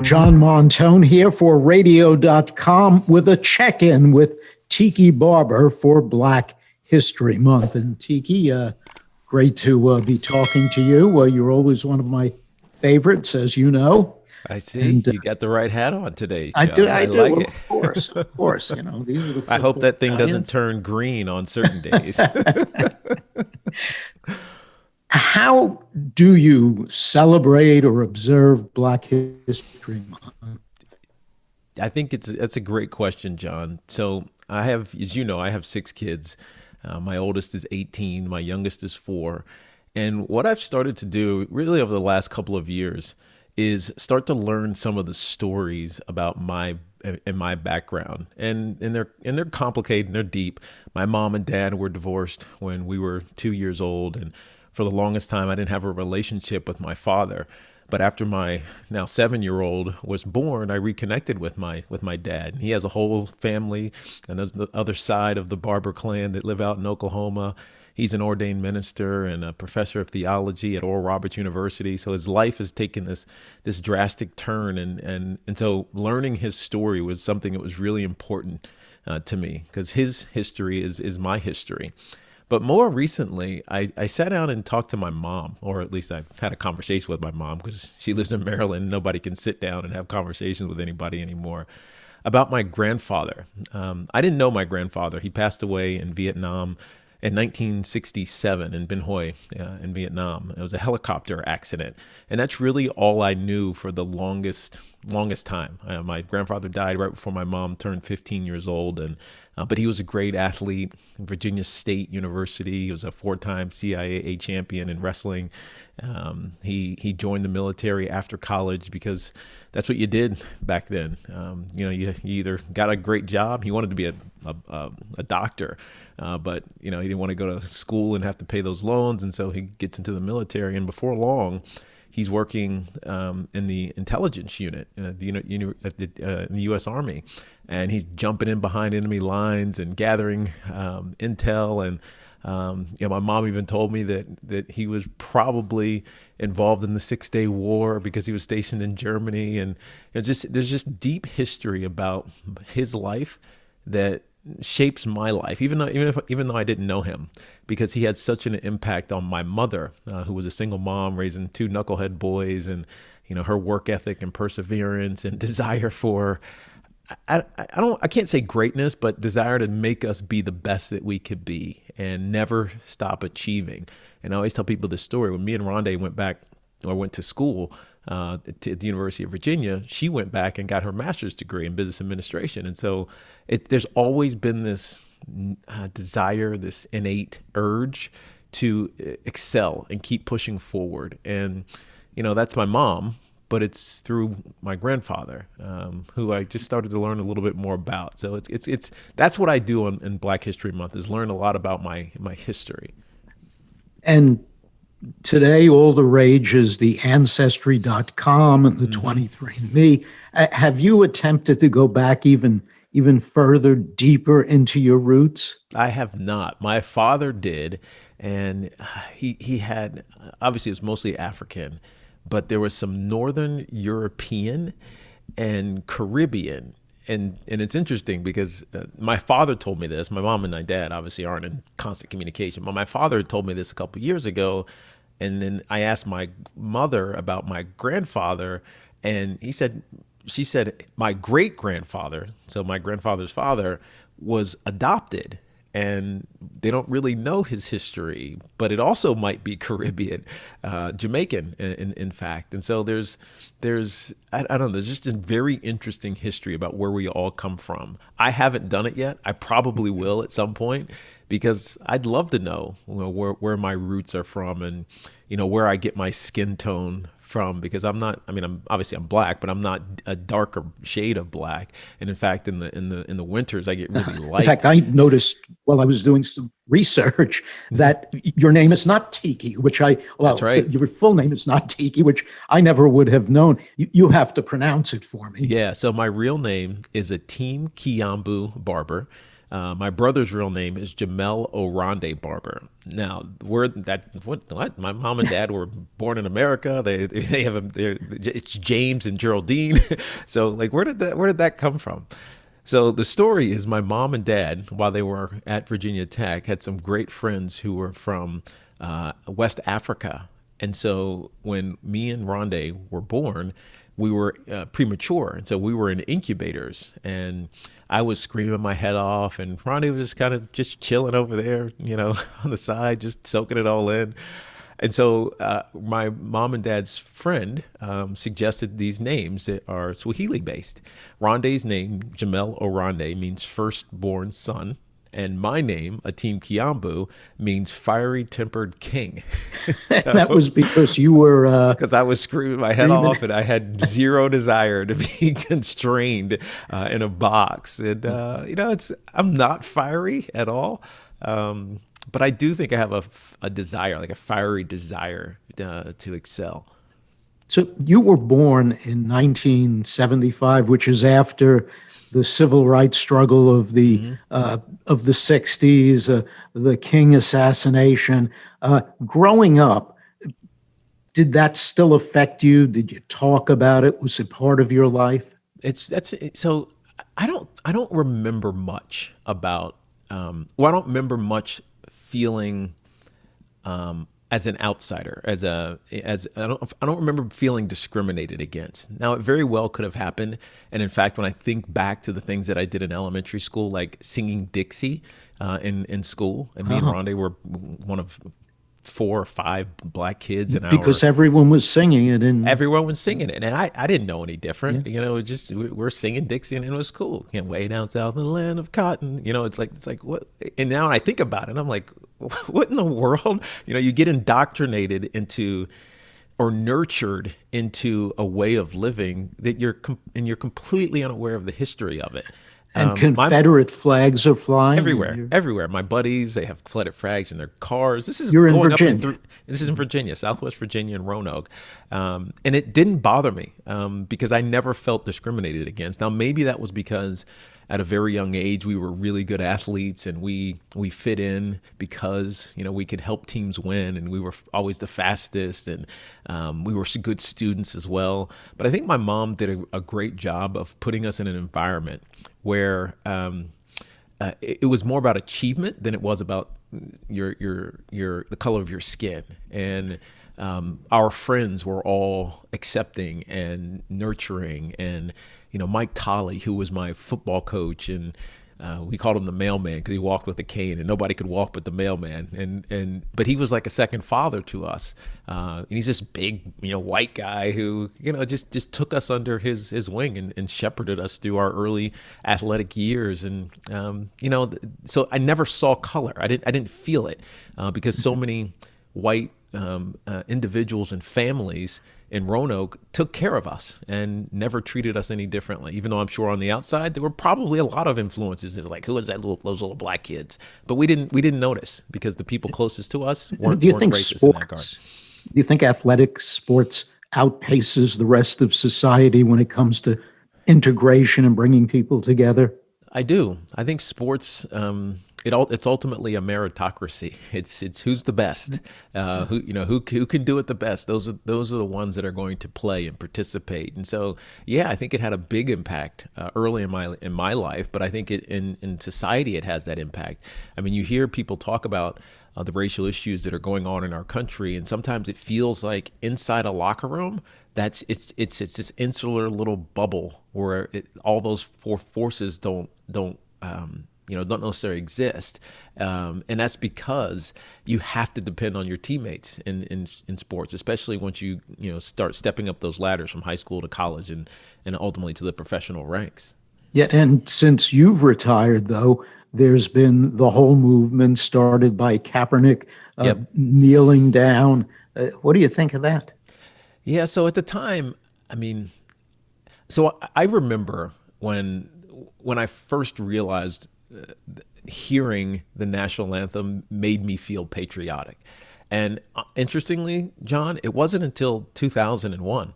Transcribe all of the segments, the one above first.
John Montone here for radio.com with a check-in with Tiki Barber for Black History Month. And Tiki, great to be talking to you. You're always one of my favorites, as you know. I see. And, you got the right hat on today, John. I do. Like well, it. Of course. You know, these are the I hope that thing giants. doesn't turn green on certain days. How do you celebrate or observe Black History Month? I think that's a great question, John. So I have, as you know, I have 6 kids. My oldest is 18. My youngest is 4. And what I've started to do really over the last couple of years is start to learn some of the stories about my background. And they're complicated and they're deep. My mom and dad were divorced when we were 2 years old. And for the longest time, I didn't have a relationship with my father. But after my now 7-year-old was born, I reconnected with my dad. He has a whole family, and there's the other side of the Barber clan that live out in Oklahoma. He's an ordained minister and a professor of theology at Oral Roberts University. So his life has taken this drastic turn, and so learning his story was something that was really important to me, because his history is my history. But more recently, I sat down and talked to my mom, or at least I had a conversation with my mom, because she lives in Maryland. Nobody can sit down and have conversations with anybody anymore, about my grandfather. I didn't know my grandfather. He passed away in Vietnam in 1967 in Bin Hoi in Vietnam. It was a helicopter accident. And that's really all I knew for the longest time. My grandfather died right before my mom turned 15 years old. But he was a great athlete, Virginia State University. He was a 4-time CIAA champion in wrestling. He joined the military after college because that's what you did back then. You either got a great job. He wanted to be a doctor, but he didn't want to go to school and have to pay those loans, and so he gets into the military. And before long, he's working in the intelligence unit in the U.S. Army, and he's jumping in behind enemy lines and gathering intel. And my mom even told me that he was probably involved in the 6-Day War because he was stationed in Germany. And there's just deep history about his life that shapes my life, even though I didn't know him, because he had such an impact on my mother, who was a single mom raising 2 knucklehead boys, and her work ethic and perseverance and desire for I can't say greatness, but desire to make us be the best that we could be and never stop achieving. And I always tell people this story. When me and Rhonda went to school at the University of Virginia, she went back and got her master's degree in business administration. And so there's always been this desire, this innate urge to excel and keep pushing forward. And, that's my mom, but it's through my grandfather, who I just started to learn a little bit more about. So that's what I do in Black History Month, is learn a lot about my history. And today, all the rage is the Ancestry.com and the 23andMe. Have you attempted to go back even further, deeper into your roots? I have not. My father did, and he had, obviously it was mostly African, but there was some Northern European and Caribbean. And it's interesting because my father told me this. My mom and my dad obviously aren't in constant communication, but my father told me this a couple of years ago. And then I asked my mother about my grandfather, and she said my great grandfather, so my grandfather's father, was adopted. And they don't really know his history, but it also might be Caribbean, Jamaican, in fact. And so there's I don't know, there's just a very interesting history about where we all come from. I haven't done it yet. I probably will at some point, because I'd love to know, where my roots are from, and where I get my skin tone from, because I'm obviously Black, but I'm not a darker shade of black. And in fact, in the winters, I get really light. In fact, I noticed while I was doing some research that your name is not Tiki, That's right. Your full name is not Tiki, which I never would have known. You have to pronounce it for me. Yeah. So my real name is Ateem Kiambu Barber. My brother's real name is Jamel Orande Barber. Now, what? My mom and dad were born in America. They have it's James and Geraldine. So like, where did that come from? So the story is my mom and dad, while they were at Virginia Tech, had some great friends who were from West Africa. And so when me and Rondé were born, we were premature. And so we were in incubators. And I was screaming my head off. And Rondé was just kind of just chilling over there, on the side, just soaking it all in. And so my mom and dad's friend suggested these names that are Swahili based. Rondé's name, Jamel Orande, means firstborn son. And my name, Atim Kiambu, means fiery tempered king. That was because you were because I was screaming my head off, and I had zero desire to be constrained in a box. And I'm not fiery at all, but I do think I have a desire, like a fiery desire to excel. So you were born in 1975, which is after the civil rights struggle of the 60s, the King assassination. Growing up, did that still affect you? Did you talk about it? Was it part of your life? So I don't remember much about. I don't remember much feeling as an outsider, I don't remember feeling discriminated against. Now, it very well could have happened. And in fact, when I think back to the things that I did in elementary school, like singing Dixie in school, and me and Rondé were one of 4 or 5 black kids in because everyone was singing it, and everyone was singing it, and I didn't know any different. We're singing Dixie, and it was cool. Way down south in the land of cotton. It's like what? And now when I think about it, I'm like, what in the world? You get indoctrinated into or nurtured into a way of living that you're completely unaware of the history of it. And Confederate flags are flying everywhere. My buddies, they have Confederate flags in their cars. You're in Virginia. This is in Virginia, Southwest Virginia, in Roanoke, and it didn't bother me because I never felt discriminated against. Now, maybe that was because at a very young age we were really good athletes and we fit in because we could help teams win, and we were always the fastest, and we were good students as well. But I think my mom did a great job of putting us in an environment where it was more about achievement than it was about the color of your skin. And our friends were all accepting and nurturing. And Mike Tolley, who was my football coach, and we called him the mailman because he walked with a cane, and nobody could walk but the mailman. But he was like a second father to us. And he's this big, white guy who, just took us under his wing and shepherded us through our early athletic years. And so I never saw color. I didn't feel it because so many white individuals and families in Roanoke took care of us and never treated us any differently. Even though I'm sure on the outside there were probably a lot of influences that were like, who is those little black kids? But we didn't notice because the people closest to us weren't racist in that regard. Do you think athletics, sports outpaces the rest of society when it comes to integration and bringing people together? I do. I think sports. It's ultimately a meritocracy. It's who's the best, who can do it the best. Those are the ones that are going to play and participate. And so, yeah, I think it had a big impact early in my life. But I think in society it has that impact. I mean, you hear people talk about the racial issues that are going on in our country, and sometimes it feels like inside a locker room it's this insular little bubble where all those 4 forces don't necessarily exist. And that's because you have to depend on your teammates in sports, especially once you start stepping up those ladders from high school to college and ultimately to the professional ranks. Yeah, and since you've retired, though, there's been the whole movement started by Kaepernick kneeling down. What do you think of that? Yeah, so at the time, I remember when I first realized hearing the national anthem made me feel patriotic. And interestingly, John, it wasn't until 2001.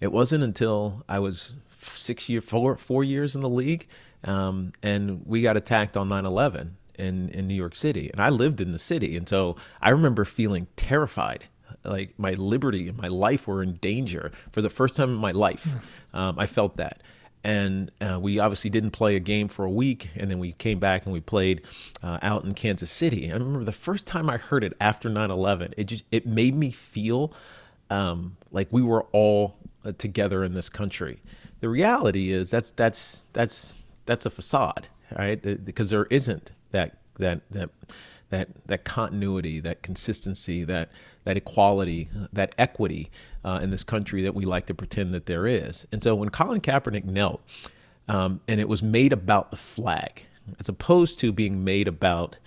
It wasn't until I was 4 years in the league and we got attacked on 9/11 in New York City. And I lived in the city. And so I remember feeling terrified, like my liberty and my life were in danger for the first time in my life. I felt that. And we obviously didn't play a game for a week. And then we came back and we played out in Kansas City. And I remember the first time I heard it after 9/11, it made me feel like we were all together in this country. The reality is that's a facade, right? Because there isn't that continuity, that consistency, that equality, that equity in this country that we like to pretend that there is. And so when Colin Kaepernick knelt, and it was made about the flag, as opposed to being made about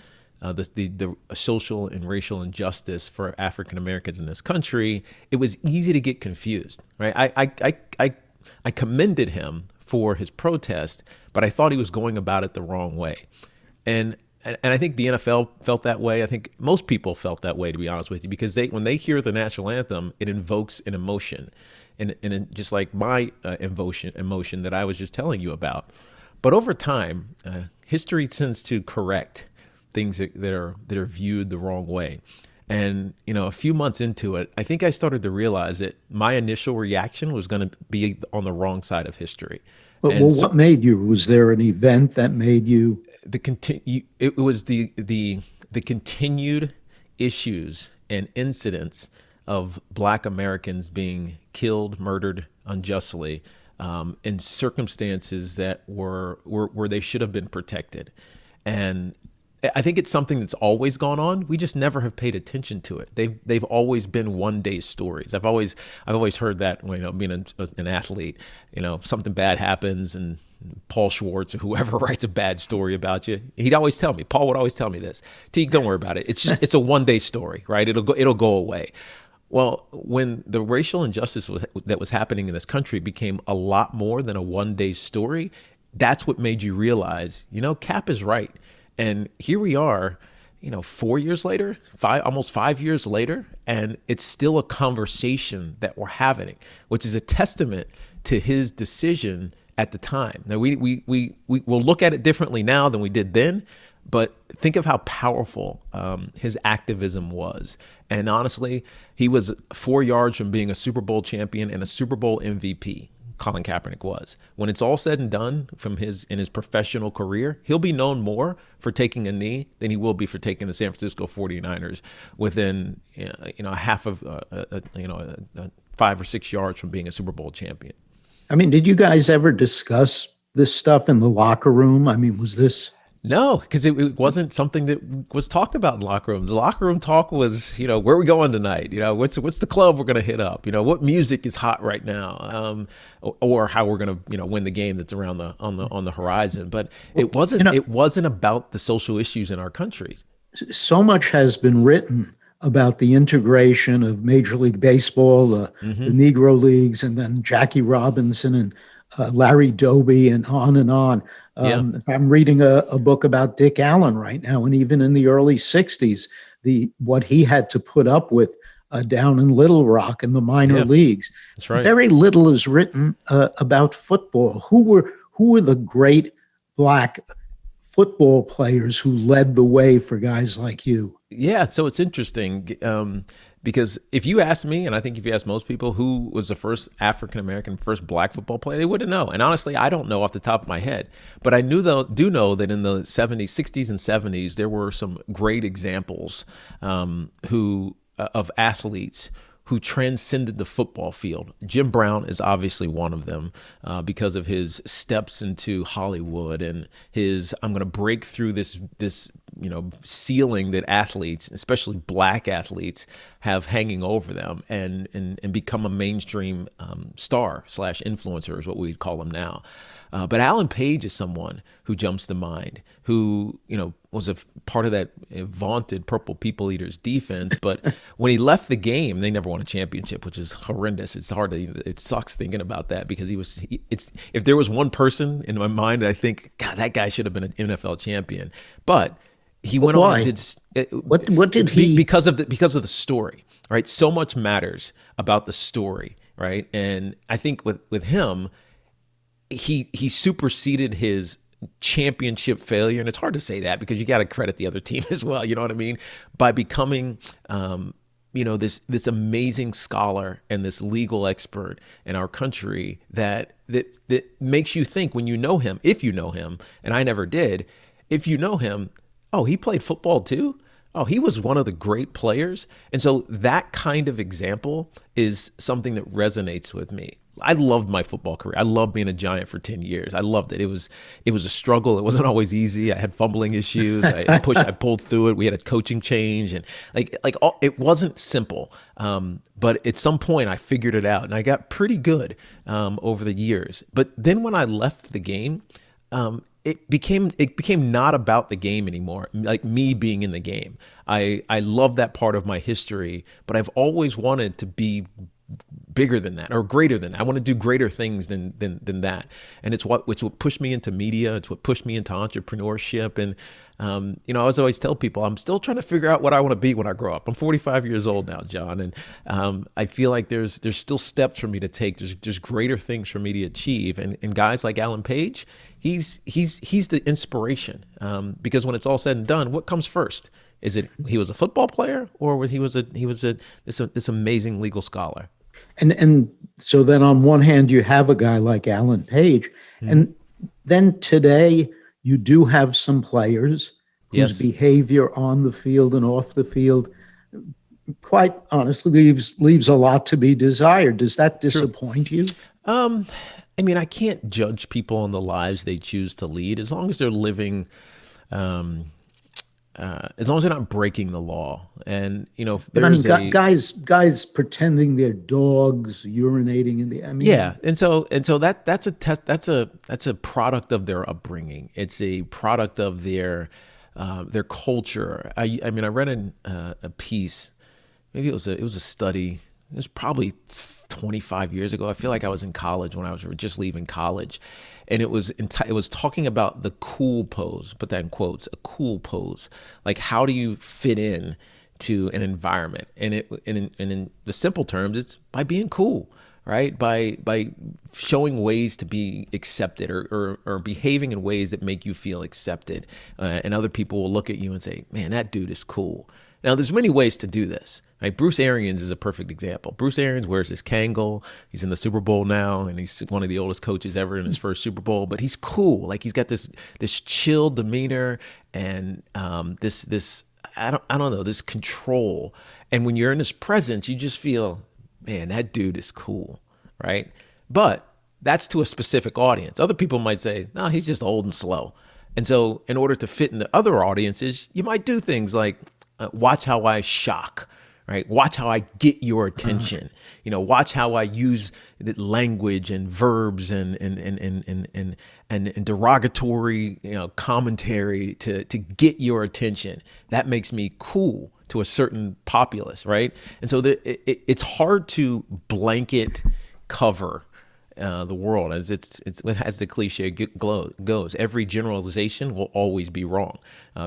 the social and racial injustice for African Americans in this country, it was easy to get confused, right? I commended him for his protest, but I thought he was going about it the wrong way. And I think the NFL felt that way. I think most people felt that way, to be honest with you, because when they hear the national anthem, it invokes an emotion, and just like my emotion that I was just telling you about. But over time, history tends to correct things that are viewed the wrong way. And, a few months into it, I think I started to realize that my initial reaction was going to be on the wrong side of history. Well, what made you? Was there an event that made you? It was the continued issues and incidents of Black Americans being killed, murdered unjustly, in circumstances that were where they should have been protected. And I think it's something that's always gone on. We just never have paid attention to it. They've always been one day stories. I've always heard that, being an athlete, something bad happens and Paul Schwartz or whoever writes a bad story about you, Paul would always tell me this: Teague, don't worry about it. It's a one day story, right? It'll go away. Well, when the racial injustice that was happening in this country became a lot more than a one day story, that's what made you realize, Cap is right. And here we are, 4 years later, almost 5 years later, and it's still a conversation that we're having, which is a testament to his decision at the time. Now, we will look at it differently now than we did then, but think of how powerful his activism was. And honestly, he was 4 yards from being a Super Bowl champion and a Super Bowl MVP. Colin Kaepernick was. When it's all said and done in his professional career, he'll be known more for taking a knee than he will be for taking the San Francisco 49ers within a half of 5 or 6 yards from being a Super Bowl champion. I mean, did you guys ever discuss this stuff in the locker room? I mean, was this? No, because it wasn't something that was talked about in locker rooms. The locker room talk was, where are we going tonight? What's the club we're going to hit up? What music is hot right now? Or how we're going to, win the game that's around on the horizon. But it wasn't about the social issues in our country. So much has been written about the integration of Major League Baseball, the Negro Leagues, and then Jackie Robinson and Larry Doby, and on and on. If I'm reading a book about Dick Allen right now, and even in the early 60s, what he had to put up with down in Little Rock in the minor leagues. That's right. Very little is written about football. Who were the great Black football players who led the way for guys like you? Yeah, so it's interesting because if you ask me, and I think if you ask most people, who was the first African-American, first Black football player, they wouldn't know. And honestly, I don't know off the top of my head. But I do know that in the 70s, 60s and 70s, there were some great examples of athletes who transcended the football field. Jim Brown is obviously one of them because of his steps into Hollywood and his, I'm going to break through this ceiling that athletes, especially Black athletes, have hanging over them and become a mainstream star / influencer is what we'd call them now. But Alan Page is someone who jumps to mind, who, was a part of that vaunted Purple People Eaters defense. But when he left the game, they never won a championship, which is horrendous. It sucks thinking about that because if there was one person in my mind, I think, God, that guy should have been an NFL champion. But he went on and did. What did he? Because of the story, right? So much matters about the story, right? And I think with him, he superseded his championship failure, and it's hard to say that because you got to credit the other team as well. You know what I mean? By becoming, this amazing scholar and this legal expert in our country that makes you think when you know him, if you know him, and I never did, if you know him, oh, he played football too. Oh, he was one of the great players. And so that kind of example is something that resonates with me. I loved my football career. I loved being a Giant for 10 years. I loved it. It was a struggle. It wasn't always easy. I had fumbling issues. I pulled through it. We had a coaching change, and it wasn't simple. But at some point I figured it out, and I got pretty good over the years. But then when I left the game, it became not about the game anymore, like me being in the game. I love that part of my history, but I've always wanted to be bigger than that or greater than that. I want to do greater things than that. And it's what pushed me into media. It's what pushed me into entrepreneurship. And, I always tell people I'm still trying to figure out what I want to be when I grow up. I'm 45 years old now, John. And I feel like there's still steps for me to take. There's greater things for me to achieve. And guys like Alan Page, he's the inspiration. Because when it's all said and done, what comes first? Is it he was a football player, or was he was this amazing legal scholar? And so then on one hand, you have a guy like Alan Page, and then today you do have some players whose behavior on the field and off the field, quite honestly, leaves a lot to be desired. Does that disappoint you? I can't judge people on the lives they choose to lead as long as they're living, as long as they're not breaking the law. And guys pretending they're dogs, urinating in the. And so that's a product of their upbringing. It's a product of their culture. I read a piece, maybe it was a study. It was probably 25 years ago. I feel like I was in college when I was just leaving college. And it was talking about the cool pose, put that in quotes, a cool pose. Like, how do you fit in to an environment? And in the simple terms, it's by being cool, right? By showing ways to be accepted or behaving in ways that make you feel accepted. And other people will look at you and say, man, that dude is cool. Now, there's many ways to do this. Right? Bruce Arians is a perfect example. Bruce Arians wears his Kangol. He's in the Super Bowl now, and he's one of the oldest coaches ever in his first Super Bowl. But he's cool. Like, he's got this chill demeanor and this I don't know, this control. And when you're in his presence, you just feel, man, that dude is cool, right? But that's to a specific audience. Other people might say, no, he's just old and slow. And so, in order to fit into other audiences, you might do things like watch how I shock. Right. Watch how I get your attention. Watch how I use the language and verbs and derogatory, commentary to get your attention. That makes me cool to a certain populace. Right. And so it's hard to blanket cover the world, as the cliche goes. Every generalization will always be wrong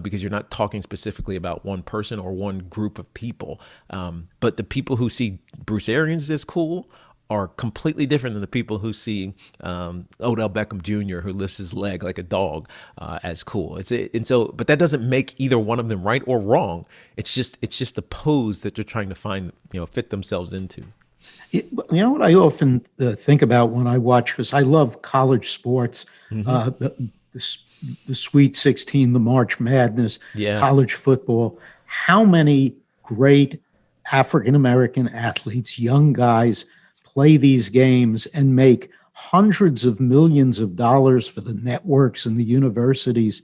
because you're not talking specifically about one person or one group of people. But the people who see Bruce Arians as cool are completely different than the people who see Odell Beckham Jr., who lifts his leg like a dog, as cool. But that doesn't make either one of them right or wrong. It's just the pose that they're trying to find, fit themselves into. You know what I often think about when I watch, because I love college sports, the Sweet 16, the March Madness, college football. How many great African-American athletes, young guys, play these games and make hundreds of millions of dollars for the networks and the universities,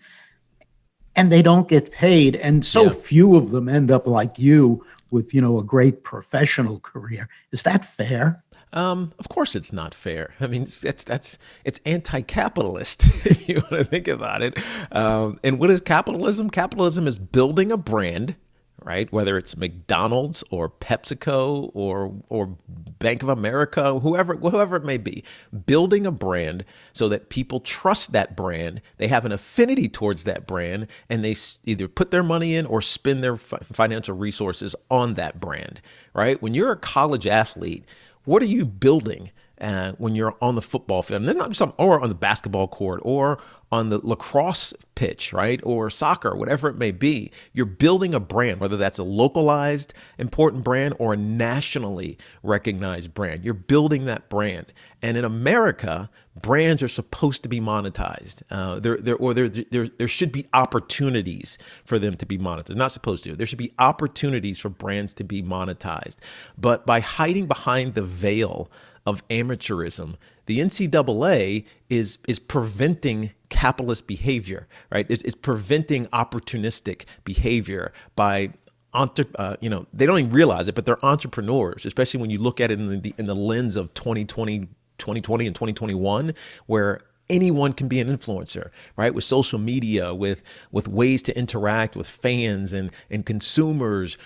and they don't get paid. And so few of them end up like you with, a great professional career. Is that fair? Of course it's not fair. I mean, it's anti-capitalist if you want to think about it. And what is capitalism? Capitalism is building a brand, right? Whether it's McDonald's or PepsiCo or Bank of America, whoever it may be, building a brand so that people trust that brand, they have an affinity towards that brand, and they either put their money in or spend their financial resources on that brand, right? When you're a college athlete, what are you building when you're on the football field, and then not just or on the basketball court or on the lacrosse pitch, right? Or soccer, whatever it may be. You're building a brand, whether that's a localized important brand or a nationally recognized brand. You're building that brand. And in America, brands are supposed to be monetized. There should be opportunities for them to be monetized. They're not supposed to. There should be opportunities for brands to be monetized. But by hiding behind the veil of amateurism, the NCAA is preventing capitalist behavior, right? It's preventing opportunistic behavior by they don't even realize it, but they're entrepreneurs, especially when you look at it in the lens of 2020 and 2021, where anyone can be an influencer, right? With social media, with ways to interact with fans and consumers,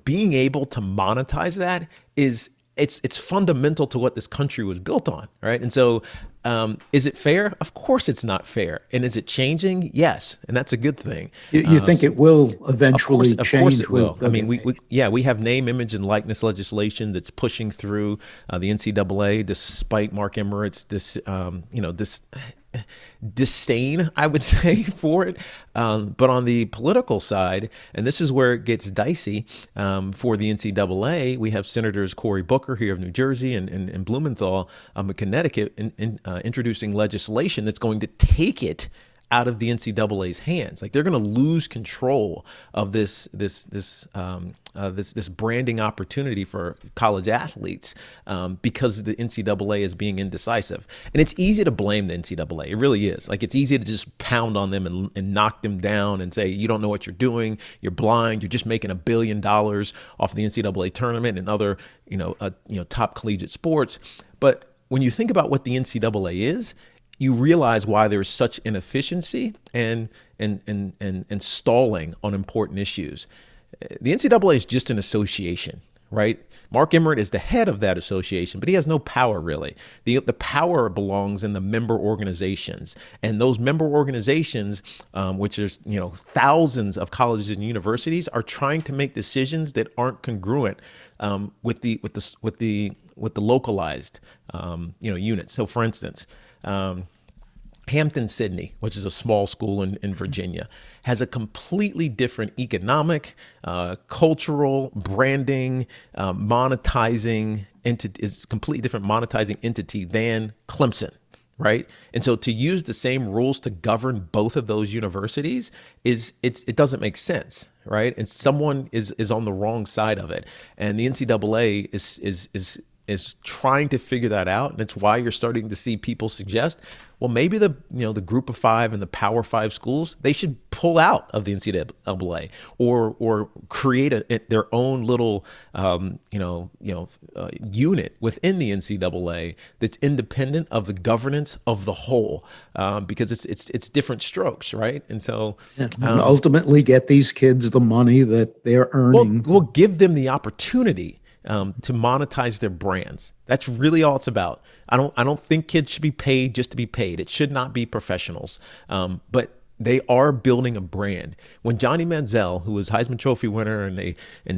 being able to monetize that it's fundamental to what this country was built on, right? And so, is it fair? Of course it's not fair. And is it changing? Yes. And that's a good thing. You think it will eventually change? Of course it will. I mean, we have name, image, and likeness legislation that's pushing through the NCAA, despite Mark Emmert's this disdain, I would say, for it. But on the political side, and this is where it gets dicey for the NCAA, we have Senators Cory Booker here of New Jersey and Blumenthal of Connecticut introducing legislation that's going to take it out of the NCAA's hands. Like, they're going to lose control of this branding opportunity for college athletes because the NCAA is being indecisive. And it's easy to blame the NCAA. It really is. Like, it's easy to just pound on them and knock them down and say, you don't know what you're doing. You're blind. You're just making $1 billion off the NCAA tournament and other, top collegiate sports. But when you think about what the NCAA is, you realize why there's such inefficiency and stalling on important issues. The NCAA is just an association, right? Mark Emmert is the head of that association, but he has no power really. The power belongs in the member organizations, and those member organizations, which is thousands of colleges and universities, are trying to make decisions that aren't congruent with the localized units. So, for instance, Hampton-Sydney, which is a small school in Virginia, has a completely different economic, cultural, branding, monetizing entity, is a completely different monetizing entity than Clemson, right? And so to use the same rules to govern both of those universities it doesn't make sense, right? And someone is on the wrong side of it, and the NCAA is trying to figure that out. And it's why you're starting to see people suggest, well, maybe the group of five and the Power Five schools, they should pull out of the NCAA or create their own little unit within the NCAA that's independent of the governance of the whole, because it's different strokes, right? And so and ultimately get these kids the money that they're earning. We'll give them the opportunity to monetize their brands. That's really all it's about. I don't think kids should be paid just to be paid. It should not be professionals. But they are building a brand. When Johnny Manziel, who was Heisman Trophy winner, and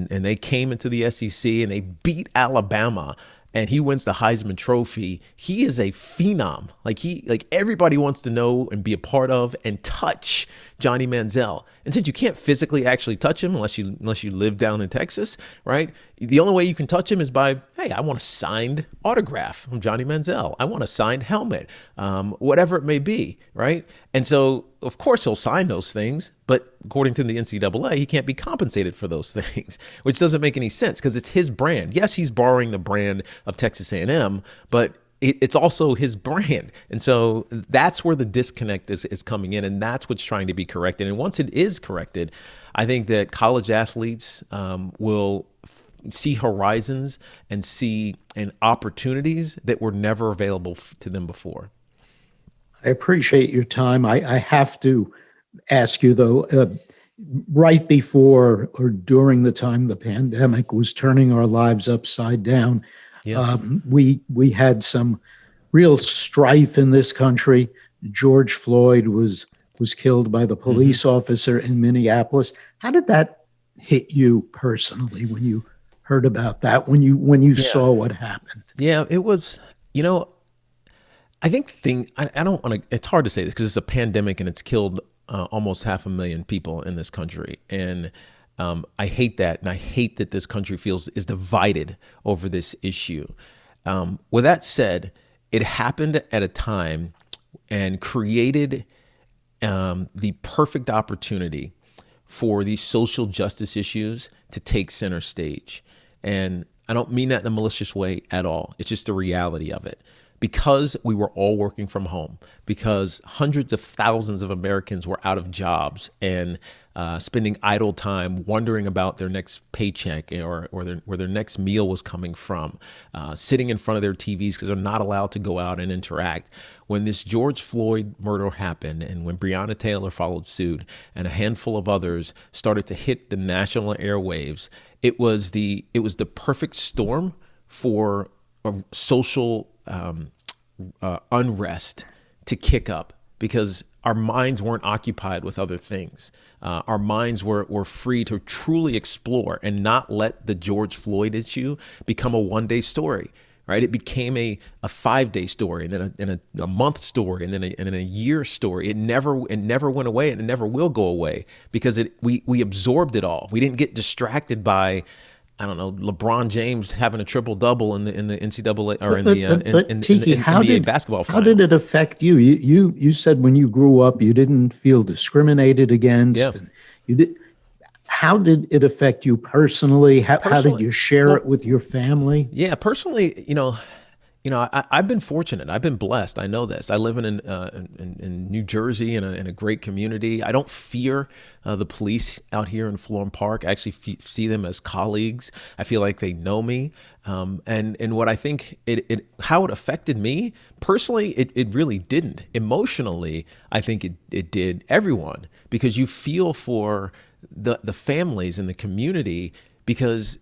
they came into the SEC and they beat Alabama, and he wins the Heisman Trophy, he is a phenom. Like everybody wants to know and be a part of and touch Johnny Manziel. And since you can't physically actually touch him unless you live down in Texas, right? The only way you can touch him is by, hey, I want a signed autograph from Johnny Manziel. I want a signed helmet, whatever it may be, right? And so, of course, he'll sign those things, but according to the NCAA, he can't be compensated for those things, which doesn't make any sense because it's his brand. Yes, he's borrowing the brand of Texas A&M, but it's also his brand. And so that's where the disconnect is coming in, and that's what's trying to be corrected. And once it is corrected, I think that college athletes will see horizons and see opportunities that were never available to them before. I appreciate your time. I have to ask you, though, right before or during the time the pandemic was turning our lives upside down, yeah. We had some real strife in this country. George Floyd was killed by the police officer in Minneapolis. How did that hit you personally when you heard about that, when you saw what happened? Yeah, it was, I think I don't want to, it's hard to say this because it's a pandemic and it's killed almost 500,000 people in this country. And I hate that. And I hate that this country is divided over this issue. With that said, it happened at a time and created the perfect opportunity for these social justice issues to take center stage. And I don't mean that in a malicious way at all. It's just the reality of it. Because we were all working from home, because hundreds of thousands of Americans were out of jobs and spending idle time wondering about their next paycheck or where their next meal was coming from, sitting in front of their TVs because they're not allowed to go out and interact. When this George Floyd murder happened and when Breonna Taylor followed suit and a handful of others started to hit the national airwaves, it was the perfect storm for social unrest to kick up because our minds weren't occupied with other things. Our minds were free to truly explore and not let the George Floyd issue become a one-day story, right? It became a 5-day story and then a month story and then a year story. It never went away and it never will go away because we absorbed it all. We didn't get distracted by, I don't know, LeBron James having a triple double in the NCAA or in the NBA basketball final. How did it affect you? You said when you grew up you didn't feel discriminated against. Yeah. And you did. How did it affect you personally? How did you share it with your family? Yeah, personally, I've been fortunate. I've been blessed. I know this. I live in New Jersey in a great community. I don't fear the police out here in Florham Park. I actually see them as colleagues. I feel like they know me. And what I think how it affected me personally, it really didn't. Emotionally, I think it did everyone because you feel for the families in the community because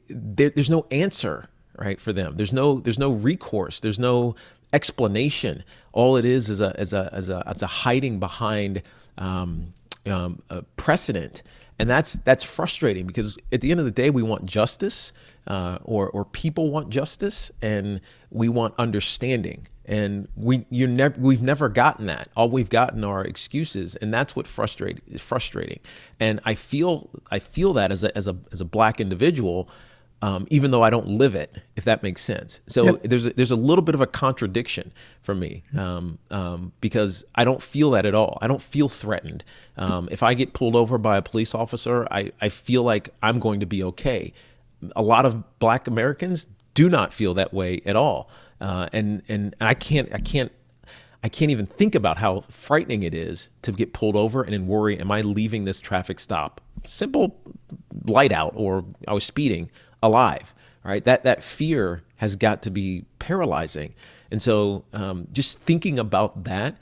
there's no answer. Right, for them, there's no recourse, there's no explanation. All it is a hiding behind a precedent, and that's frustrating because at the end of the day, we want justice, or people want justice, and we want understanding. And we've never gotten that. All we've gotten are excuses, and that's what is frustrating. And I feel that as a Black individual. Even though I don't live it, if that makes sense. So Yep. there's a little bit of a contradiction for me because I don't feel that at all. I don't feel threatened. If I get pulled over by a police officer, I feel like I'm going to be okay. A lot of Black Americans do not feel that way at all, and I can't even think about how frightening it is to get pulled over and then worry, am I leaving this traffic stop, simple light out, or I was speeding, alive, right? That fear has got to be paralyzing. And so just thinking about that,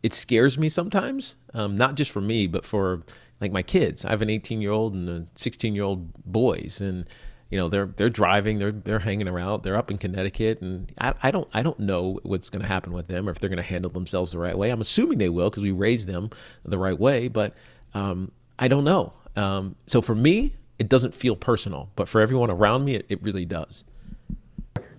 it scares me sometimes, not just for me, but for like my kids. I have an 18-year-old and a 16-year-old boys, and they're driving, they're hanging around, they're up in Connecticut, and I don't know what's going to happen with them or if they're going to handle themselves the right way. I'm assuming they will because we raised them the right way, but I don't know. So for me, it doesn't feel personal, but for everyone around me, it really does.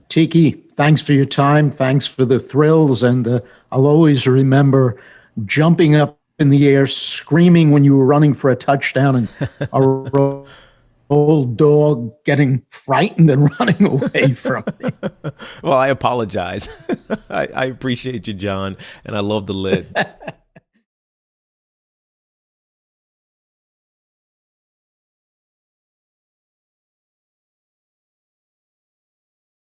Tiki, thanks for your time. Thanks for the thrills. And I'll always remember jumping up in the air, screaming when you were running for a touchdown, and our old dog getting frightened and running away from me. Well, I apologize. I appreciate you, John, and I love the lid.